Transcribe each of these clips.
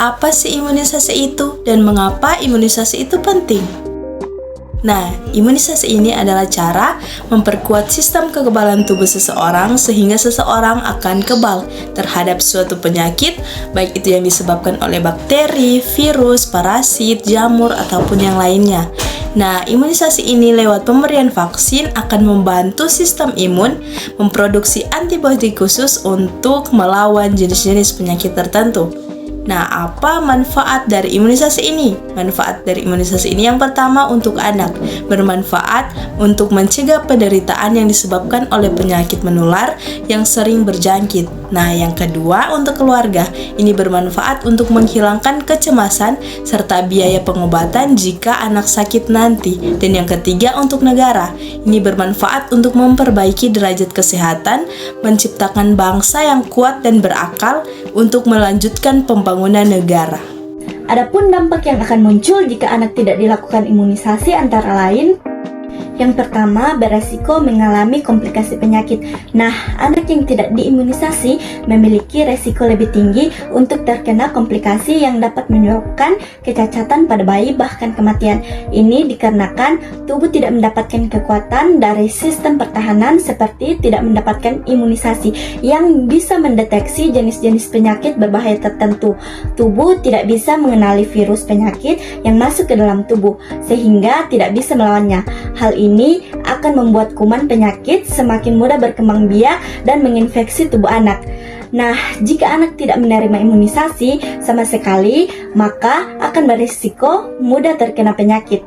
apa sih imunisasi itu dan mengapa imunisasi itu penting? Nah, imunisasi ini adalah cara memperkuat sistem kekebalan tubuh seseorang sehingga seseorang akan kebal terhadap suatu penyakit, baik itu yang disebabkan oleh bakteri, virus, parasit, jamur, ataupun yang lainnya. Nah, imunisasi ini lewat pemberian vaksin akan membantu sistem imun memproduksi antibodi khusus untuk melawan jenis-jenis penyakit tertentu. Nah, apa manfaat dari imunisasi ini? Manfaat dari imunisasi ini yang pertama untuk anak, bermanfaat untuk mencegah penderitaan yang disebabkan oleh penyakit menular yang sering berjangkit. Nah, yang kedua untuk keluarga, ini bermanfaat untuk menghilangkan kecemasan serta biaya pengobatan jika anak sakit nanti. Dan yang ketiga untuk negara, ini bermanfaat untuk memperbaiki derajat kesehatan, menciptakan bangsa yang kuat dan berakal untuk melanjutkan pembangunan negara. Adapun dampak yang akan muncul jika anak tidak dilakukan imunisasi antara lain, yang pertama, beresiko mengalami komplikasi penyakit. Nah, anak yang tidak diimunisasi memiliki resiko lebih tinggi untuk terkena komplikasi yang dapat menyebabkan kecacatan pada bayi bahkan kematian. Ini dikarenakan tubuh tidak mendapatkan kekuatan dari sistem pertahanan seperti tidak mendapatkan imunisasi yang bisa mendeteksi jenis-jenis penyakit berbahaya tertentu. Tubuh tidak bisa mengenali virus penyakit yang masuk ke dalam tubuh sehingga tidak bisa melawannya. Hal ini akan membuat kuman penyakit semakin mudah berkembang biak dan menginfeksi tubuh anak. Nah, jika anak tidak menerima imunisasi sama sekali, maka akan berisiko mudah terkena penyakit.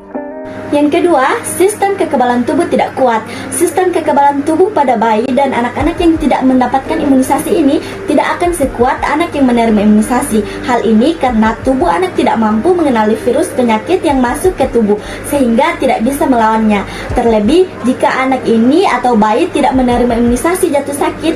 Yang kedua, sistem kekebalan tubuh tidak kuat. Sistem kekebalan tubuh pada bayi dan anak-anak yang tidak mendapatkan imunisasi ini tidak akan sekuat anak yang menerima imunisasi. Hal ini karena tubuh anak tidak mampu mengenali virus penyakit yang masuk ke tubuh, sehingga tidak bisa melawannya. Terlebih, jika anak ini atau bayi tidak menerima imunisasi jatuh sakit,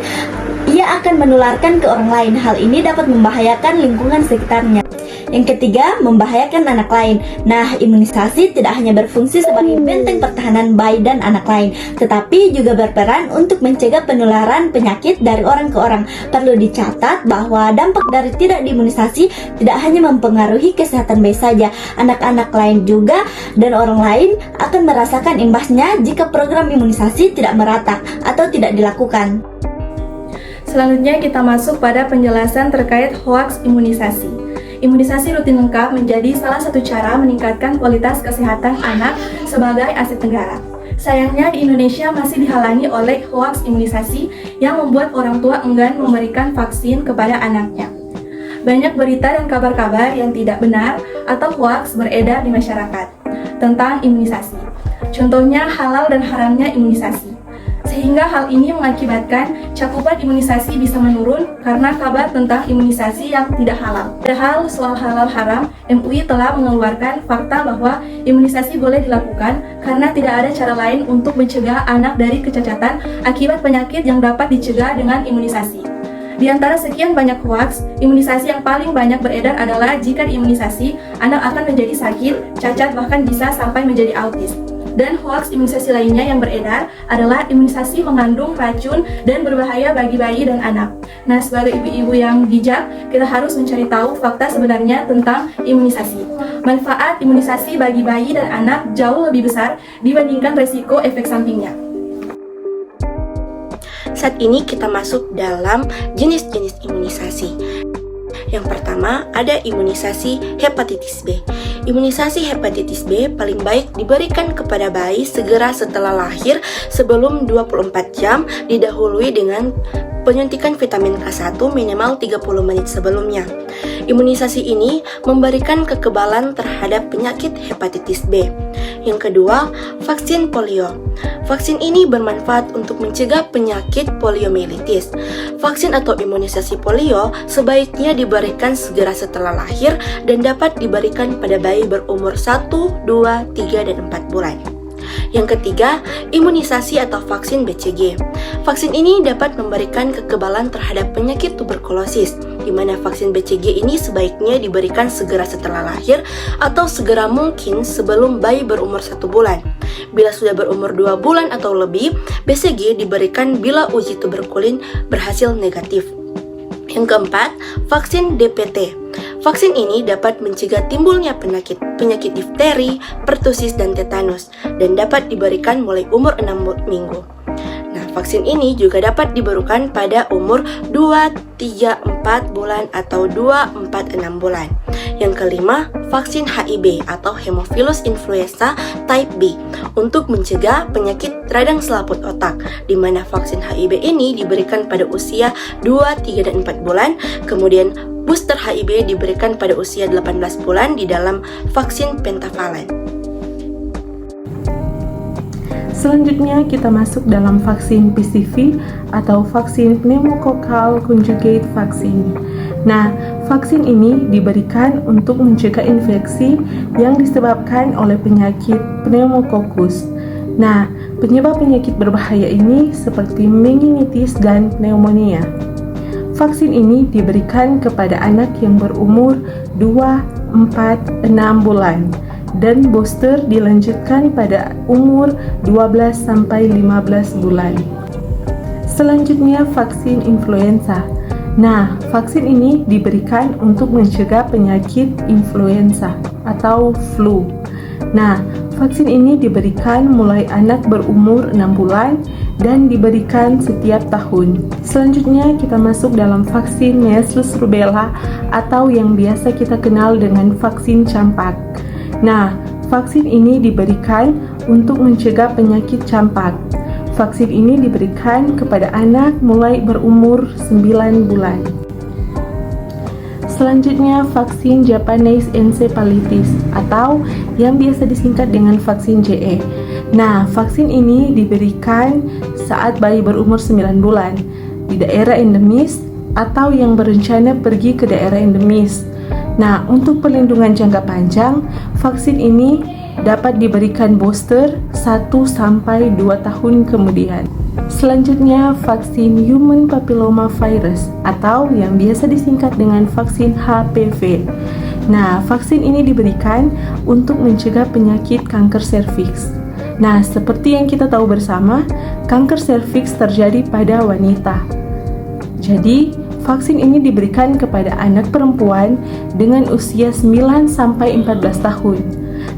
ia akan menularkan ke orang lain. Hal ini dapat membahayakan lingkungan sekitarnya. Yang ketiga, membahayakan anak lain. Nah, imunisasi tidak hanya berfungsi sebagai benteng pertahanan bayi dan anak lain, tetapi juga berperan untuk mencegah penularan penyakit dari orang ke orang. Perlu dicatat bahwa dampak dari tidak diimunisasi tidak hanya mempengaruhi kesehatan bayi saja, anak-anak lain juga dan orang lain akan merasakan imbasnya jika program imunisasi tidak merata atau tidak dilakukan. Selanjutnya kita masuk pada penjelasan terkait hoaks imunisasi. Imunisasi rutin lengkap menjadi salah satu cara meningkatkan kualitas kesehatan anak sebagai aset negara. Sayangnya di Indonesia masih dihalangi oleh hoaks imunisasi yang membuat orang tua enggan memberikan vaksin kepada anaknya. Banyak berita dan kabar-kabar yang tidak benar atau hoaks beredar di masyarakat tentang imunisasi. Contohnya halal dan haramnya imunisasi. Sehingga hal ini mengakibatkan cakupan imunisasi bisa menurun karena kabar tentang imunisasi yang tidak halal. Padahal soal halal haram, MUI telah mengeluarkan fakta bahwa imunisasi boleh dilakukan karena tidak ada cara lain untuk mencegah anak dari kecacatan akibat penyakit yang dapat dicegah dengan imunisasi. Di antara sekian banyak hoaks, imunisasi yang paling banyak beredar adalah jika diimunisasi, anak akan menjadi sakit, cacat, bahkan bisa sampai menjadi autis. Dan hoaks imunisasi lainnya yang beredar adalah imunisasi mengandung racun dan berbahaya bagi bayi dan anak. Nah, sebagai ibu-ibu yang bijak, kita harus mencari tahu fakta sebenarnya tentang imunisasi. Manfaat imunisasi bagi bayi dan anak jauh lebih besar dibandingkan resiko efek sampingnya. Saat ini kita masuk dalam jenis-jenis imunisasi. Yang pertama ada imunisasi hepatitis B. Imunisasi hepatitis B paling baik diberikan kepada bayi segera setelah lahir sebelum 24 jam didahului dengan penyuntikan vitamin K1 minimal 30 menit sebelumnya. Imunisasi ini memberikan kekebalan terhadap penyakit hepatitis B. Yang kedua, vaksin polio. Vaksin ini bermanfaat untuk mencegah penyakit poliomielitis. Vaksin atau imunisasi polio sebaiknya diberikan segera setelah lahir dan dapat diberikan pada bayi berumur 1, 2, 3, dan 4 bulan. Yang ketiga, imunisasi atau vaksin BCG. Vaksin ini dapat memberikan kekebalan terhadap penyakit tuberkulosis, di mana vaksin BCG ini sebaiknya diberikan segera setelah lahir atau segera mungkin sebelum bayi berumur 1 bulan. Bila sudah berumur 2 bulan atau lebih, BCG diberikan bila uji tuberkulin berhasil negatif. Yang keempat, vaksin DPT. Vaksin ini dapat mencegah timbulnya penyakit difteri, pertusis, dan tetanus, dan dapat diberikan mulai umur 6 minggu. Nah, vaksin ini juga dapat diberikan pada umur 2, 3, 4 bulan atau 2, 4, 6 bulan. Yang kelima, vaksin HIB atau Haemophilus influenza type B untuk mencegah penyakit radang selaput otak, di mana vaksin HIB ini diberikan pada usia 2, 3, dan 4 bulan, kemudian booster HIB diberikan pada usia 18 bulan di dalam vaksin pentavalent. Selanjutnya kita masuk dalam vaksin PCV atau vaksin pneumococcal conjugate vaccine. Nah, vaksin ini diberikan untuk mencegah infeksi yang disebabkan oleh penyakit pneumococcus. Nah, penyebab penyakit berbahaya ini seperti meningitis dan pneumonia. Vaksin ini diberikan kepada anak yang berumur 2, 4, 6 bulan. Dan booster dilanjutkan pada umur 12 sampai 15 bulan. Selanjutnya vaksin influenza. Nah, vaksin ini diberikan untuk mencegah penyakit influenza atau flu. Nah, vaksin ini diberikan mulai anak berumur 6 bulan dan diberikan setiap tahun. Selanjutnya kita masuk dalam vaksin measles rubella atau yang biasa kita kenal dengan vaksin campak. Nah, vaksin ini diberikan untuk mencegah penyakit campak. Vaksin ini diberikan kepada anak mulai berumur 9 bulan. Selanjutnya, vaksin Japanese encephalitis atau yang biasa disingkat dengan vaksin JE. Nah, vaksin ini diberikan saat bayi berumur 9 bulan di daerah endemis atau yang berencana pergi ke daerah endemis. Nah, untuk perlindungan jangka panjang, vaksin ini dapat diberikan booster 1 sampai 2 tahun kemudian. Selanjutnya, vaksin human papilloma virus atau yang biasa disingkat dengan vaksin HPV. Nah, vaksin ini diberikan untuk mencegah penyakit kanker serviks. Nah, seperti yang kita tahu bersama, kanker serviks terjadi pada wanita. Jadi, vaksin ini diberikan kepada anak perempuan dengan usia 9 sampai 14 tahun.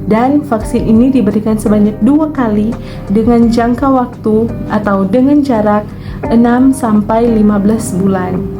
Dan vaksin ini diberikan sebanyak 2 kali dengan jangka waktu atau dengan jarak 6 sampai 15 bulan.